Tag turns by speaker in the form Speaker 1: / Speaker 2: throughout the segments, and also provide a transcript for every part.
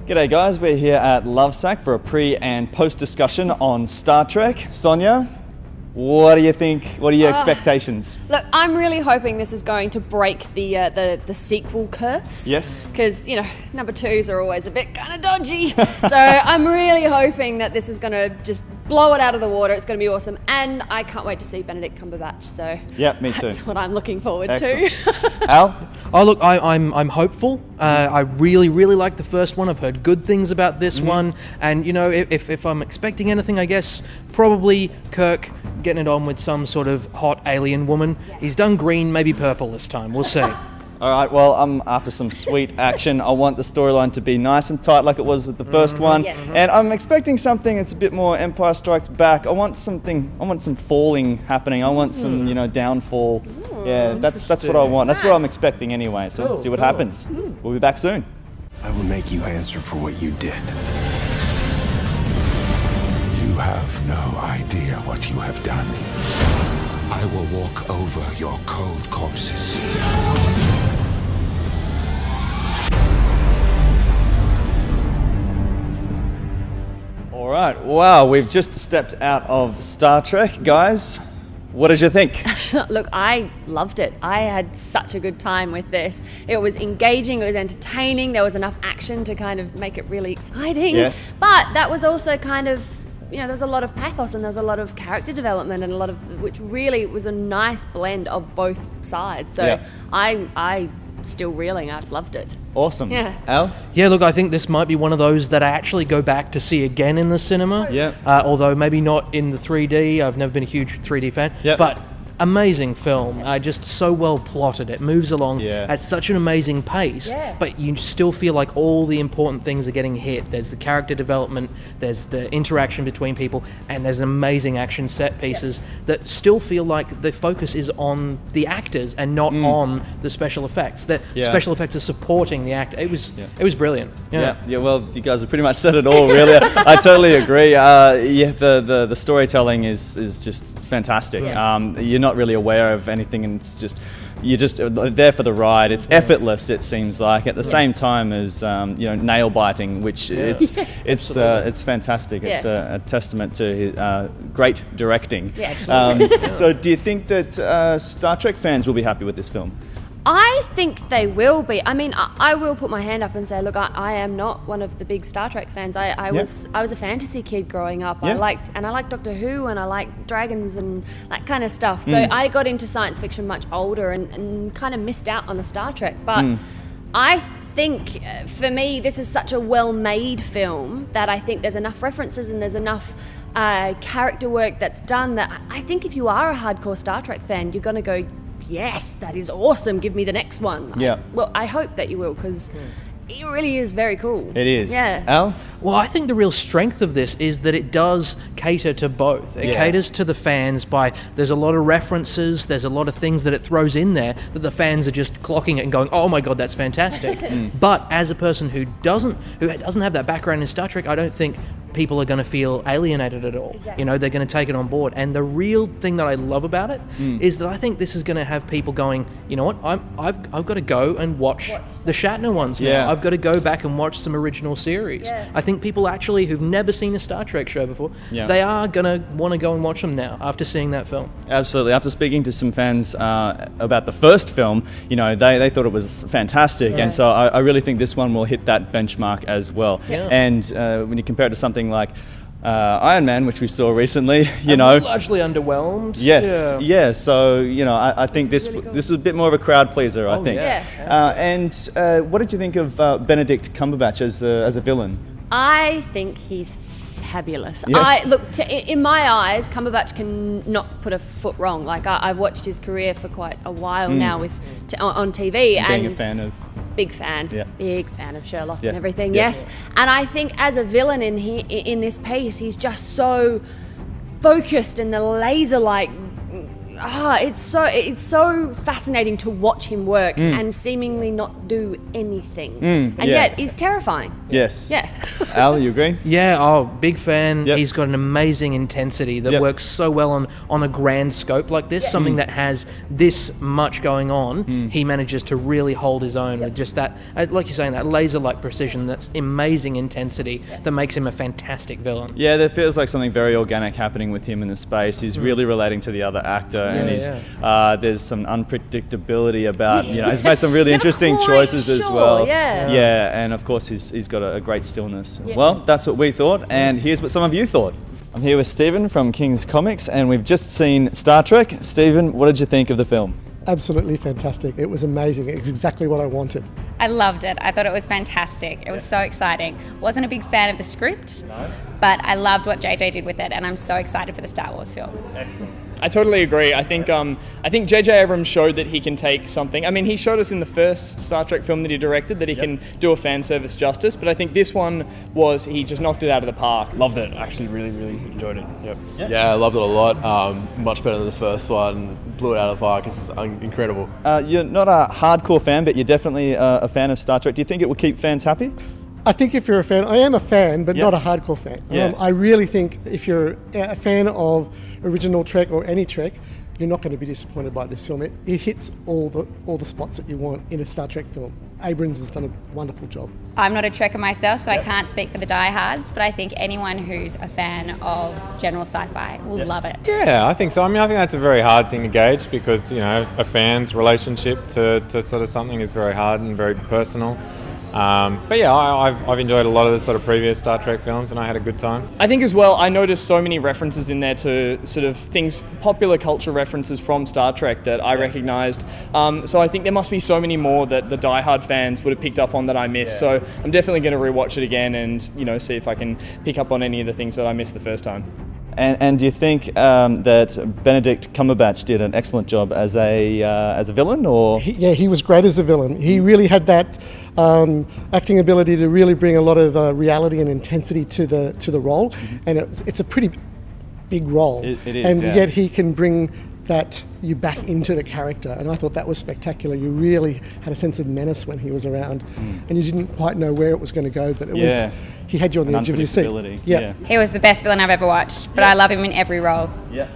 Speaker 1: G'day guys, we're here at Lovesack for a pre and post discussion on Star Trek. Sonya, what do you think? What are your expectations?
Speaker 2: Look, I'm really hoping this is going to break the sequel curse.
Speaker 1: Yes.
Speaker 2: Because, number twos are always a bit kind of dodgy. So I'm really hoping that this is going to just blow it out of the water. It's going to be awesome. And I can't wait to see Benedict Cumberbatch. So
Speaker 1: yeah, me too.
Speaker 2: That's what I'm looking forward
Speaker 1: Excellent.
Speaker 2: to.
Speaker 1: Al?
Speaker 3: Oh, look, I'm hopeful. I really like the first one. I've heard good things about this one. And, if I'm expecting anything, I guess probably Kirk getting it on with some sort of hot alien woman. Yes. He's done green, maybe purple this time. We'll see.
Speaker 1: All right, well, I'm after some sweet action. I want the storyline to be nice and tight like it was with the first one.
Speaker 2: Yes.
Speaker 1: And I'm expecting something that's a bit more Empire Strikes Back. I want some falling happening. I want some, downfall. Yeah, that's what I want. That's what I'm expecting anyway. So see what happens. We'll be back soon.
Speaker 4: I will make you answer for what you did. You have no idea what you have done. I will walk over your cold corpses.
Speaker 1: All right, wow, we've just stepped out of Star Trek. Guys, what did you think?
Speaker 2: Look, I loved it. I had such a good time with this. It was engaging, it was entertaining, there was enough action to kind of make it really exciting.
Speaker 1: Yes.
Speaker 2: But that was also kind of, there's a lot of pathos and there was a lot of character development and which really was a nice blend of both sides. So
Speaker 1: yeah.
Speaker 2: I still reeling. I loved it.
Speaker 1: Awesome.
Speaker 2: Yeah.
Speaker 1: Al?
Speaker 3: Yeah, look, I think this might be one of those that I actually go back to see again in the cinema.
Speaker 1: Yeah.
Speaker 3: Although maybe not in the 3D. I've never been a huge 3D fan.
Speaker 1: Yep.
Speaker 3: But amazing film. Just so well plotted. It moves along at such an amazing pace.
Speaker 2: Yeah.
Speaker 3: But you still feel like all the important things are getting hit. There's the character development, there's the interaction between people, and there's amazing action set pieces that still feel like the focus is on the actors and not on the special effects. The special effects are supporting the act. It was brilliant.
Speaker 1: Yeah, well, you guys have pretty much said it all, really. I totally agree. The storytelling is just fantastic.
Speaker 2: Yeah.
Speaker 1: You're not really aware of anything, and you're just there for the ride. It's effortless, it seems like, at the same time as nail biting, which it's fantastic.
Speaker 2: Yeah.
Speaker 1: It's a testament to his, great directing.
Speaker 2: Yes.
Speaker 1: So do you think that Star Trek fans will be happy with this film?
Speaker 2: I think they will be. I mean, I will put my hand up and say, look, I am not one of the big Star Trek fans. I was a fantasy kid growing up.
Speaker 1: Yeah.
Speaker 2: I liked Doctor Who and I liked dragons and that kind of stuff. So I got into science fiction much older and kind of missed out on the Star Trek. But I think for me, this is such a well-made film that I think there's enough references and there's enough character work that's done that I think if you are a hardcore Star Trek fan, you're going to go, yes, that is awesome. Give me the next one.
Speaker 1: Yeah.
Speaker 2: I hope that you will, because it really is very cool.
Speaker 1: It is.
Speaker 2: Yeah.
Speaker 1: Al?
Speaker 3: Well, I think the real strength of this is that it does cater to both. It caters to the fans by, there's a lot of references, there's a lot of things that it throws in there that the fans are just clocking it and going, oh my God, that's fantastic. But as a person who doesn't have that background in Star Trek, I don't think people are going to feel alienated at all.
Speaker 2: Exactly.
Speaker 3: They're going to take it on board. And the real thing that I love about it is that I think this is going to have people going, you know what, I've got to go and watch the Shatner ones now.
Speaker 1: Yeah.
Speaker 3: I've got to go back and watch some original series.
Speaker 2: Yeah.
Speaker 3: I think people actually who've never seen a Star Trek show before, they are going to want to go and watch them now after seeing that film.
Speaker 1: Absolutely. After speaking to some fans about the first film, they thought it was fantastic. And so I really think this one will hit that benchmark as well. Yeah. And when you compare it to something like Iron Man, which we saw recently,
Speaker 3: largely underwhelmed.
Speaker 1: Yes, yeah. So I think this is a bit more of a crowd pleaser. I think.
Speaker 2: Yeah.
Speaker 1: And what did you think of Benedict Cumberbatch as a villain?
Speaker 2: I think he's fabulous.
Speaker 1: Yes.
Speaker 2: In my eyes, Cumberbatch can not put a foot wrong. Like I've watched his career for quite a while now on TV.
Speaker 1: Being a fan of.
Speaker 2: Big fan.
Speaker 1: Yeah.
Speaker 2: Big fan of Sherlock and everything.
Speaker 1: Yes.
Speaker 2: And I think as a villain in this piece, he's just so focused and the laser-like. It's so fascinating to watch him work and seemingly not do anything. And yet he's terrifying.
Speaker 1: Yes.
Speaker 2: Yeah.
Speaker 1: Al, you agree?
Speaker 3: Yeah, big fan.
Speaker 1: Yep.
Speaker 3: He's got an amazing intensity that works so well on a grand scope like this, something that has this much going on. He manages to really hold his own with just that, like you're saying, that laser-like precision, that's amazing intensity that makes him a fantastic villain.
Speaker 1: Yeah, there feels like something very organic happening with him in the space. He's really relating to the other actor, and there's some unpredictability about, he's made some really interesting choices as well. Yeah, and of course he's got a great stillness. Well, that's what we thought, and here's what some of you thought. I'm here with Stephen from King's Comics, and we've just seen Star Trek. Stephen, what did you think of the film?
Speaker 5: Absolutely fantastic. It was amazing. It was exactly what I wanted.
Speaker 6: I loved it. I thought it was fantastic. It was so exciting. Wasn't a big fan of the script, but I loved what JJ did with it, and I'm so excited for the Star Wars films.
Speaker 1: Excellent.
Speaker 7: I totally agree. I think J.J. Abrams showed that he can take something. I mean, he showed us in the first Star Trek film that he directed that he can do a fan service justice, but I think this one he just knocked it out of the park.
Speaker 8: Loved it. Actually, really, really enjoyed it.
Speaker 9: Yeah, I loved it a lot. Much better than the first one. Blew it out of the park. It's incredible.
Speaker 1: You're not a hardcore fan, but you're definitely a fan of Star Trek. Do you think it will keep fans happy?
Speaker 5: I think if you're a fan, I am a fan, but not a hardcore fan.
Speaker 1: Yeah.
Speaker 5: I really think if you're a fan of original Trek or any Trek, you're not going to be disappointed by this film. It hits all the spots that you want in a Star Trek film. Abrams has done a wonderful job.
Speaker 6: I'm not a Trekker myself, so I can't speak for the diehards, but I think anyone who's a fan of general sci-fi will love it.
Speaker 10: Yeah, I think so. I mean, I think that's a very hard thing to gauge because, a fan's relationship to sort of something is very hard and very personal. But yeah, I've enjoyed a lot of the sort of previous Star Trek films, and I had a good time.
Speaker 7: I think as well, I noticed so many references in there to sort of things, popular culture references from Star Trek that I recognised. So I think there must be so many more that the diehard fans would have picked up on that I missed. So I'm definitely going to rewatch it again and see if I can pick up on any of the things that I missed the first time.
Speaker 1: And do you think that Benedict Cumberbatch did an excellent job as a villain, or?
Speaker 5: He was great as a villain. He really had that acting ability to really bring a lot of reality and intensity to the role, and it's a pretty big role.
Speaker 1: It is,
Speaker 5: and yet he can bring you back into the character, and I thought that was spectacular. You really had a sense of menace when he was around, and you didn't quite know where it was going to go, but he had you on the edge of your seat.
Speaker 6: He was the best villain I've ever watched, but I love him in every role.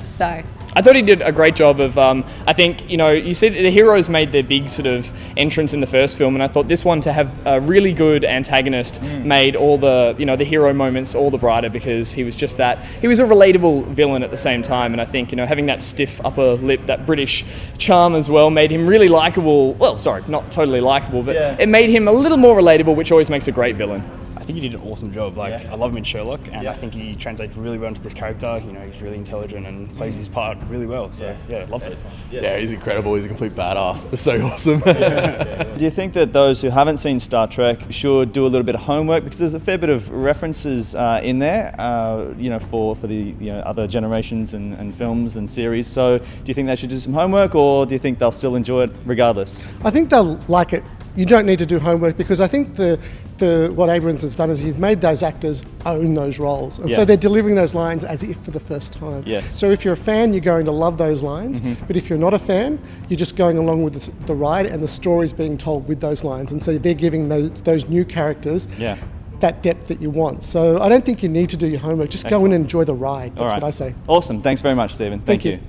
Speaker 6: So
Speaker 7: I thought he did a great job of, I think, you see the heroes made their big sort of entrance in the first film, and I thought this one to have a really good antagonist made all the, the hero moments all the brighter, because he was just he was a relatable villain at the same time, and I think, having that stiff upper lip, that British charm as well, made him really likeable. Well, sorry, not totally likeable, but it made him a little more relatable, which always makes a great villain.
Speaker 8: I think he did an awesome job. I love him in Sherlock, and I think he translates really well into this character. He's really intelligent and plays his part really well. So loved it.
Speaker 9: Yeah, he's incredible. He's a complete badass. It's so awesome.
Speaker 1: Do you think that those who haven't seen Star Trek should do a little bit of homework, because there's a fair bit of references in there, for the other generations and films and series. So do you think they should do some homework, or do you think they'll still enjoy it regardless?
Speaker 5: I think they'll like it. You don't need to do homework, because I think what Abrams has done is he's made those actors own those roles. And so they're delivering those lines as if for the first time.
Speaker 1: Yes.
Speaker 5: So if you're a fan, you're going to love those lines. But if you're not a fan, you're just going along with the ride, and the story's being told with those lines. And so they're giving those new characters that depth that you want. So I don't think you need to do your homework. Just go in and enjoy the ride. That's what I say.
Speaker 1: Awesome. Thanks very much, Stephen. Thank you.